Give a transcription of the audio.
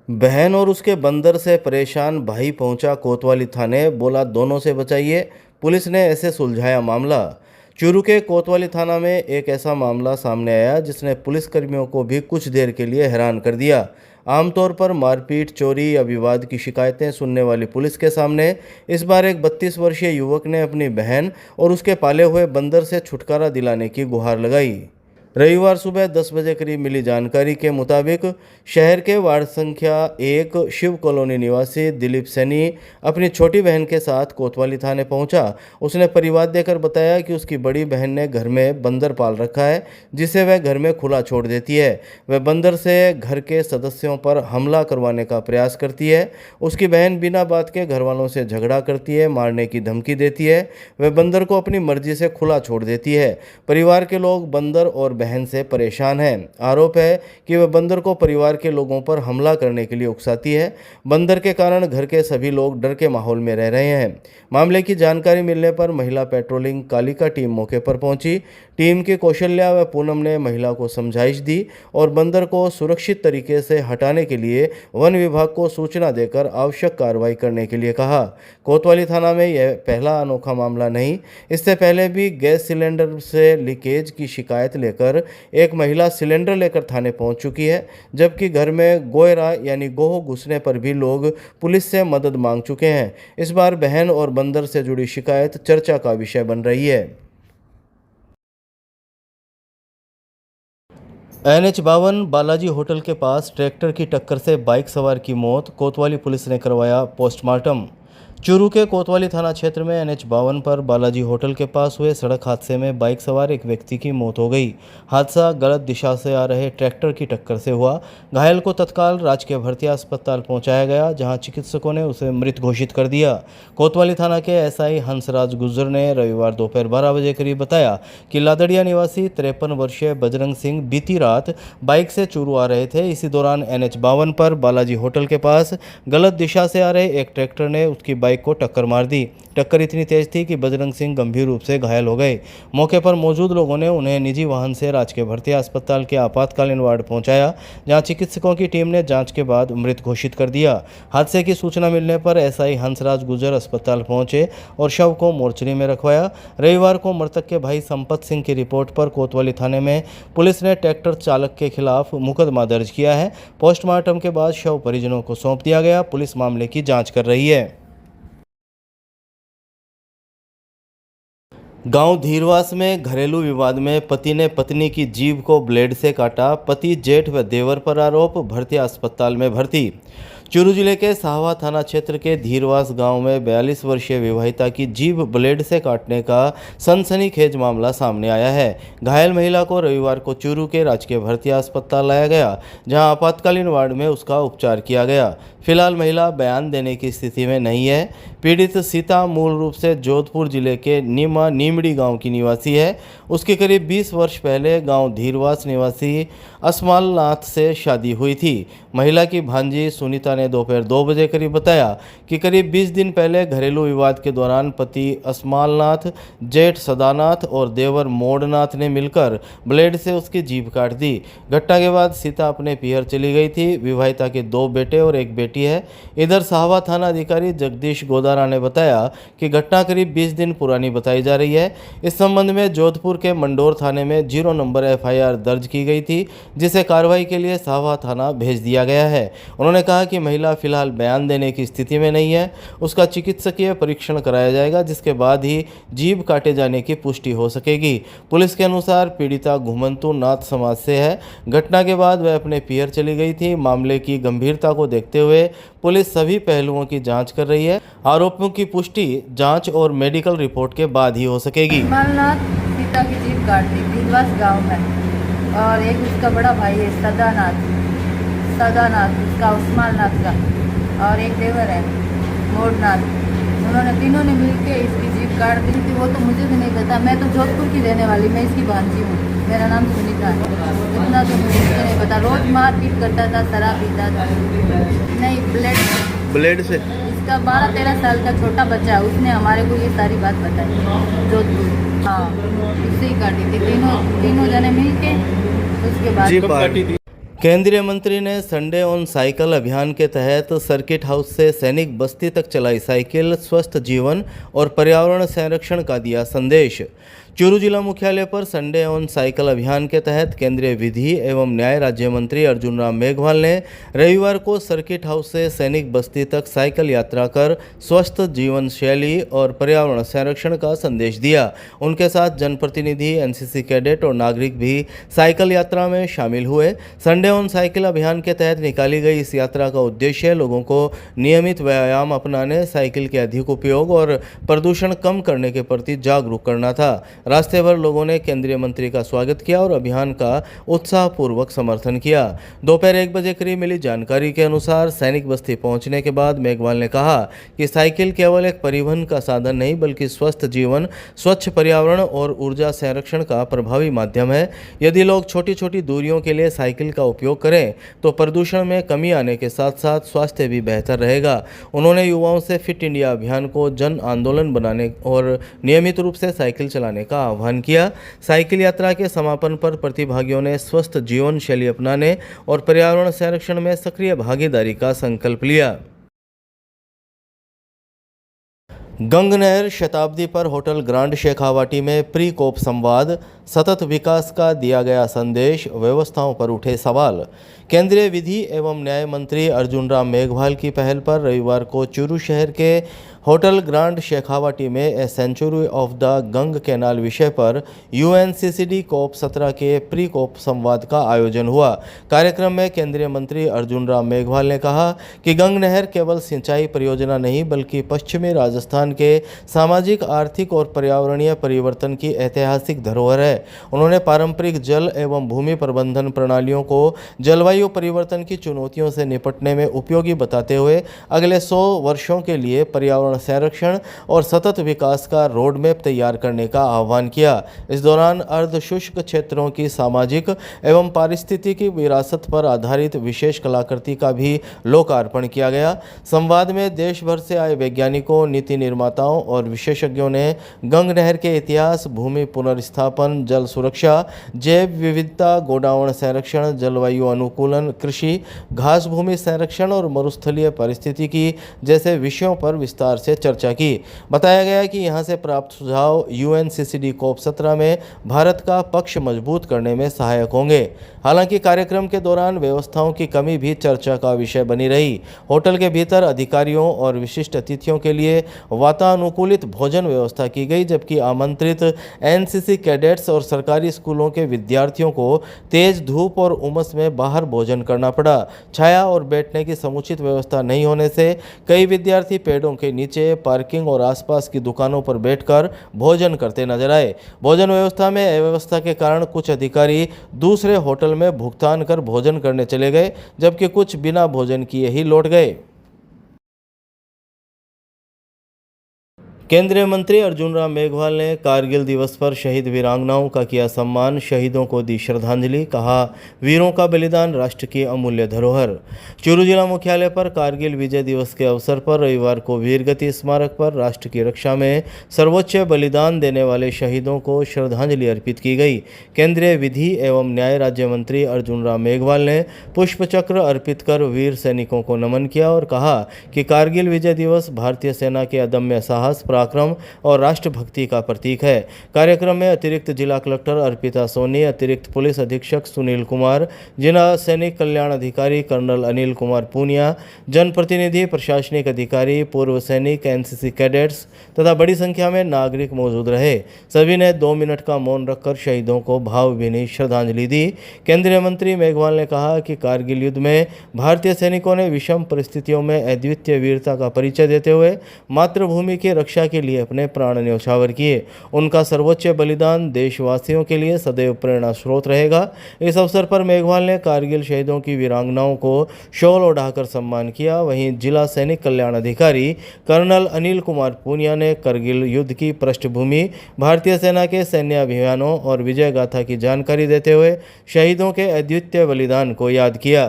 बहन और उसके बंदर से परेशान भाई पहुंचा कोतवाली थाने, बोला दोनों से बचाइए। पुलिस ने ऐसे सुलझाया मामला। चूरू के कोतवाली थाना में एक ऐसा मामला सामने आया जिसने पुलिसकर्मियों को भी कुछ देर के लिए हैरान कर दिया। आमतौर पर मारपीट, चोरी या विवाद की शिकायतें सुनने वाली पुलिस के सामने इस बार एक 32 वर्षीय युवक ने अपनी बहन और उसके पाले हुए बंदर से छुटकारा दिलाने की गुहार लगाई। रविवार सुबह 10 बजे करीब मिली जानकारी के मुताबिक शहर के वार्ड संख्या 1 शिव कॉलोनी निवासी दिलीप सैनी अपनी छोटी बहन के साथ कोतवाली थाने पहुंचा। उसने परिवार देकर बताया कि उसकी बड़ी बहन ने घर में बंदर पाल रखा है जिसे वह घर में खुला छोड़ देती है। वह बंदर से घर के सदस्यों पर हमला करवाने का प्रयास करती है। उसकी बहन बिना बात के घर वालों से झगड़ा करती है, मारने की धमकी देती है। वह बंदर को अपनी मर्जी से खुला छोड़ देती है। परिवार के लोग बंदर और बहन से परेशान हैं। आरोप है कि वह बंदर को परिवार के लोगों पर हमला करने के लिए उकसाती है। बंदर के कारण घर के सभी लोग डर के माहौल में रह रहे हैं। मामले की जानकारी मिलने पर महिला पेट्रोलिंग कालिका टीम मौके पर पहुंची। टीम की कौशल्या व पूनम ने महिला को समझाइश दी और बंदर को सुरक्षित तरीके से हटाने के लिए वन विभाग को सूचना देकर आवश्यक कार्रवाई करने के लिए कहा। कोतवाली थाना में यह पहला अनोखा मामला नहीं, इससे पहले भी गैस सिलेंडर से लीकेज की शिकायत लेकर एक महिला सिलेंडर लेकर थाने पहुंच चुकी है, जबकि घर में गोयरा यानी गोह घुसने पर भी लोग पुलिस से मदद मांग चुके हैं। इस बार बहन और बंदर से जुड़ी शिकायत चर्चा का विषय बन रही है। NH 52 बालाजी होटल के पास ट्रैक्टर की टक्कर से बाइक सवार की मौत, कोतवाली पुलिस ने करवाया पोस्टमार्टम। चूरू के कोतवाली थाना क्षेत्र में NH 52 पर बालाजी होटल के पास हुए सड़क हादसे में बाइक सवार एक व्यक्ति की मौत हो गई। हादसा गलत दिशा से आ रहे ट्रैक्टर की टक्कर से हुआ। घायल को तत्काल राजकीय भर्ती अस्पताल पहुंचाया गया, जहां चिकित्सकों ने उसे मृत घोषित कर दिया। कोतवाली थाना के SI हंसराज गुर्जर ने रविवार दोपहर 12 बजे करीब बताया कि लादड़िया निवासी 53 वर्षीय बजरंग सिंह बीती रात बाइक से चूरू आ रहे थे। इसी दौरान NH 52 पर बालाजी होटल के पास गलत दिशा से आ रहे एक ट्रैक्टर ने उसकी बाइक को टक्कर मार दी। टक्कर इतनी तेज थी कि बजरंग सिंह गंभीर रूप से घायल हो गए। मौके पर मौजूद लोगों ने उन्हें निजी वाहन से राजकीय भर्ती अस्पताल के आपातकालीन वार्ड पहुंचाया, जहां चिकित्सकों की टीम ने जांच के बाद मृत घोषित कर दिया। हादसे की सूचना मिलने पर SI हंसराज गुर्जर अस्पताल पहुंचे और शव को मोर्चरी में रखवाया। रविवार को मृतक के भाई संपत सिंह की रिपोर्ट पर कोतवाली थाने में पुलिस ने ट्रैक्टर चालक के खिलाफ मुकदमा दर्ज किया है। पोस्टमार्टम के बाद शव परिजनों को सौंप दिया गया। पुलिस मामले की जांच कर रही है। गांव धीरवास में घरेलू विवाद में पति ने पत्नी की जीभ को ब्लेड से काटा। पति, जेठ व देवर पर आरोप, भर्ती अस्पताल में भर्ती। चूरू जिले के साहवा थाना क्षेत्र के धीरवास गांव में 42 वर्षीय विवाहिता की जीभ ब्लेड से काटने का सनसनीखेज मामला सामने आया है। घायल महिला को रविवार को चूरू के राजकीय भर्ती अस्पताल लाया गया, जहां आपातकालीन वार्ड में उसका उपचार किया गया। फिलहाल महिला बयान देने की स्थिति में नहीं है। पीड़ित सीता मूल रूप से जोधपुर जिले के नीमड़ी गांव की निवासी है। उसकी करीब 20 वर्ष पहले गांव धीरवास निवासी असमालनाथ से शादी हुई थी। महिला की भांजी सुनीता ने दोपहर 2 बजे करीब बताया कि करीब 20 दिन पहले घरेलू विवाद के दौरान पति असमालनाथ, जेठ सदानाथ और देवर मोड़नाथ ने मिलकर ब्लेड से उसकी जीभ काट दी। घटना के बाद सीता अपने पीहर चली गई थी। विवाहिता के 2 बेटे और एक बेटी है। इधर साहवा थाना अधिकारी जगदीश गोदारा ने बताया कि घटना करीब 20 दिन पुरानी बताई जा रही है। इस संबंध में जोधपुर के मंडोर थाने में 0 नंबर FIR दर्ज की गई थी, जिसे कार्रवाई के लिए साहवा थाना भेज दिया गया है। उन्होंने कहा कि महिला फिलहाल बयान देने की स्थिति में नहीं है। उसका चिकित्सकीय परीक्षण कराया जाएगा, जिसके बाद ही जीभ काटे जाने की पुष्टि हो सकेगी। पुलिस के अनुसार पीड़िता घुमंतु नाथ समाज से है। घटना के बाद वह अपने पीहर चली गई थी। मामले की गंभीरता को देखते हुए पुलिस सभी पहलुओं की जांच कर रही है। आरोपियों की पुष्टि जांच और मेडिकल रिपोर्ट के बाद ही हो सकेगी। असमालनाथ सीता की जीभ काट दी धीरवास गांव में, और एक उसका बड़ा भाई है सदानाथ उसका उस्मालनाथ का, और एक देवर है मोड़नाथ। उन्होंने तीनों ने मिलकर इसकी जीभ काट दी थी। वो तो मुझे भी नहीं पता, मैं तो जोधपुर की रहने वाली, मैं इसकी भांजी हूँ। मेरा नाम सुनीता है। इतना तो मुझे नहीं पता। रोज मारपीट करता था, शराब पीता था। नहीं, ब्लेड से इसका 12-13 साल का छोटा बच्चा है, उसने हमारे को ये सारी बात बताई जोधपुर। हाँ, इससे ही काटी थी। तीनों जने मिल के उसके बाद केंद्रीय मंत्री ने संडे ऑन साइकिल अभियान के तहत सर्किट हाउस से सैनिक बस्ती तक चलाई साइकिल स्वस्थ जीवन और पर्यावरण संरक्षण का दिया संदेश। चूरू जिला मुख्यालय पर संडे ऑन साइकिल अभियान के तहत केंद्रीय विधि एवं न्याय राज्य मंत्री अर्जुन राम मेघवाल ने रविवार को सर्किट हाउस से सैनिक बस्ती तक साइकिल यात्रा कर स्वस्थ जीवन शैली और पर्यावरण संरक्षण का संदेश दिया। उनके साथ जनप्रतिनिधि, एनसीसी कैडेट और नागरिक भी साइकिल यात्रा में शामिल हुए। संडे ऑन साइकिल अभियान के तहत निकाली गई इस यात्रा का उद्देश्य लोगों को नियमित व्यायाम अपनाने, साइकिल के अधिक उपयोग और प्रदूषण कम करने के प्रति जागरूक करना था। रास्ते भर लोगों ने केंद्रीय मंत्री का स्वागत किया और अभियान का उत्साहपूर्वक समर्थन किया। दोपहर 1 बजे करीब मिली जानकारी के अनुसार सैनिक बस्ती पहुंचने के बाद मेघवाल ने कहा कि साइकिल केवल एक परिवहन का साधन नहीं बल्कि स्वस्थ जीवन, स्वच्छ पर्यावरण और ऊर्जा संरक्षण का प्रभावी माध्यम है। यदि लोग छोटी छोटी दूरियों के लिए साइकिल का उपयोग करें तो प्रदूषण में कमी आने के साथ साथ स्वास्थ्य भी बेहतर रहेगा। उन्होंने युवाओं से फिट इंडिया अभियान को जन आंदोलन बनाने और नियमित रूप से साइकिल चलाने का आह्वान किया। साइकिल यात्रा के समापन पर प्रतिभागियों ने स्वस्थ जीवन शैली अपनाने और पर्यावरण संरक्षण में सक्रिय भागीदारी का संकल्प लिया। गंग नहर शताब्दी पर होटल ग्रांड शेखावाटी में प्री कोप संवाद, सतत विकास का दिया गया संदेश, व्यवस्थाओं पर उठे सवाल। केंद्रीय विधि एवं न्याय मंत्री अर्जुन राम मेघवाल की पहल पर रविवार को चूरू शहर के होटल ग्रांड शेखावाटी में a century of the Gang canal विषय पर UNCCD कोप 17 के प्री कोप संवाद का आयोजन हुआ। कार्यक्रम में केंद्रीय मंत्री अर्जुन राम मेघवाल ने कहा कि गंग नहर केवल सिंचाई परियोजना नहीं बल्कि पश्चिमी राजस्थान के सामाजिक, आर्थिक और पर्यावरणीय परिवर्तन की ऐतिहासिक धरोहर है। उन्होंने पारंपरिक जल एवं भूमि प्रबंधन प्रणालियों को जलवायु परिवर्तन की चुनौतियों से निपटने में उपयोगी बताते हुए अगले 100 वर्षों के लिए पर्यावरण संरक्षण और सतत विकास का रोड मैप तैयार करने का आह्वान किया। इस दौरान अर्ध शुष्क क्षेत्रों की सामाजिक एवं पारिस्थितिकी विरासत पर आधारित विशेष कलाकृति का भी लोकार्पण किया गया। संवाद में देश भर से आए वैज्ञानिकों, नीति निर्माताओं और विशेषज्ञों ने गंग नहर के इतिहास, भूमि पुनर्स्थापन, जल सुरक्षा, जैव विविधता, गोडावण संरक्षण, जलवायु अनुकूलन, कृषि, घास भूमि संरक्षण और मरुस्थलीय पारिस्थितिकी जैसे विषयों पर विस्तार से चर्चा की। बताया गया कि यहां से प्राप्त सुझाव UNCCD कोप 17 में भारत का पक्ष मजबूत करने में सहायक होंगे। हालांकि कार्यक्रम के दौरान व्यवस्थाओं की कमी भी चर्चा का विषय बनी रही। होटल के भीतर अधिकारियों और विशिष्ट अतिथियों के लिए वातानुकूलित भोजन व्यवस्था की गई, जबकि आमंत्रित NCC कैडेट्स और सरकारी स्कूलों के विद्यार्थियों को तेज धूप और उमस में बाहर भोजन करना पड़ा। छाया और बैठने की समुचित व्यवस्था नहीं होने से कई विद्यार्थी पेड़ों के नीचे, पार्किंग और आसपास की दुकानों पर बैठकर भोजन करते नजर आए। भोजन व्यवस्था में अव्यवस्था के कारण कुछ अधिकारी दूसरे होटल में भुगतान कर भोजन करने चले गए, जबकि कुछ बिना भोजन किए ही लौट गए। केंद्रीय मंत्री अर्जुन राम मेघवाल ने कारगिल दिवस पर शहीद वीरांगनाओं का किया सम्मान, शहीदों को दी श्रद्धांजलि। कहा, वीरों का बलिदान राष्ट्र की अमूल्य धरोहर। चूरू जिला मुख्यालय पर कारगिल विजय दिवस के अवसर पर रविवार को वीरगति स्मारक पर राष्ट्र की रक्षा में सर्वोच्च बलिदान देने वाले शहीदों को श्रद्धांजलि अर्पित की गई। केंद्रीय विधि एवं न्याय राज्य मंत्री अर्जुन राम मेघवाल ने पुष्पचक्र अर्पित कर वीर सैनिकों को नमन किया और कहा कि कारगिल विजय दिवस भारतीय सेना के अदम्य साहस, पराक्रम और राष्ट्रभक्ति का प्रतीक है। कार्यक्रम में अतिरिक्त जिला कलेक्टर अर्पिता सोनी, अतिरिक्त पुलिस अधीक्षक सुनील कुमार, जिला सैनिक कल्याण अधिकारी कर्नल अनिल कुमार पूनिया, जनप्रतिनिधि, प्रशासनिक अधिकारी, पूर्व सैनिक, NCC कैडेट्स तथा बड़ी संख्या में नागरिक मौजूद रहे। सभी ने 2 मिनट का मौन रखकर शहीदों को भावभीनी श्रद्धांजलि दी। केंद्रीय मंत्री मेघवाल ने कहा कि कारगिल युद्ध में भारतीय सैनिकों ने विषम परिस्थितियों में अद्वितीय वीरता का परिचय देते हुए मातृभूमि की रक्षा के लिए अपने प्राण न्यौछावर किए। उनका सर्वोच्च बलिदान देशवासियों के लिए सदैव प्रेरणा स्रोत रहेगा। इस अवसर पर मेघवाल ने कारगिल शहीदों की वीरांगनाओं को शॉल ओढ़ाकर सम्मान किया। वहीं जिला सैनिक कल्याण अधिकारी कर्नल अनिल कुमार पूनिया ने कारगिल युद्ध की पृष्ठभूमि, भारतीय सेना के सैन्य अभियानों और विजय गाथा की जानकारी देते हुए शहीदों के अद्वितीय बलिदान को याद किया।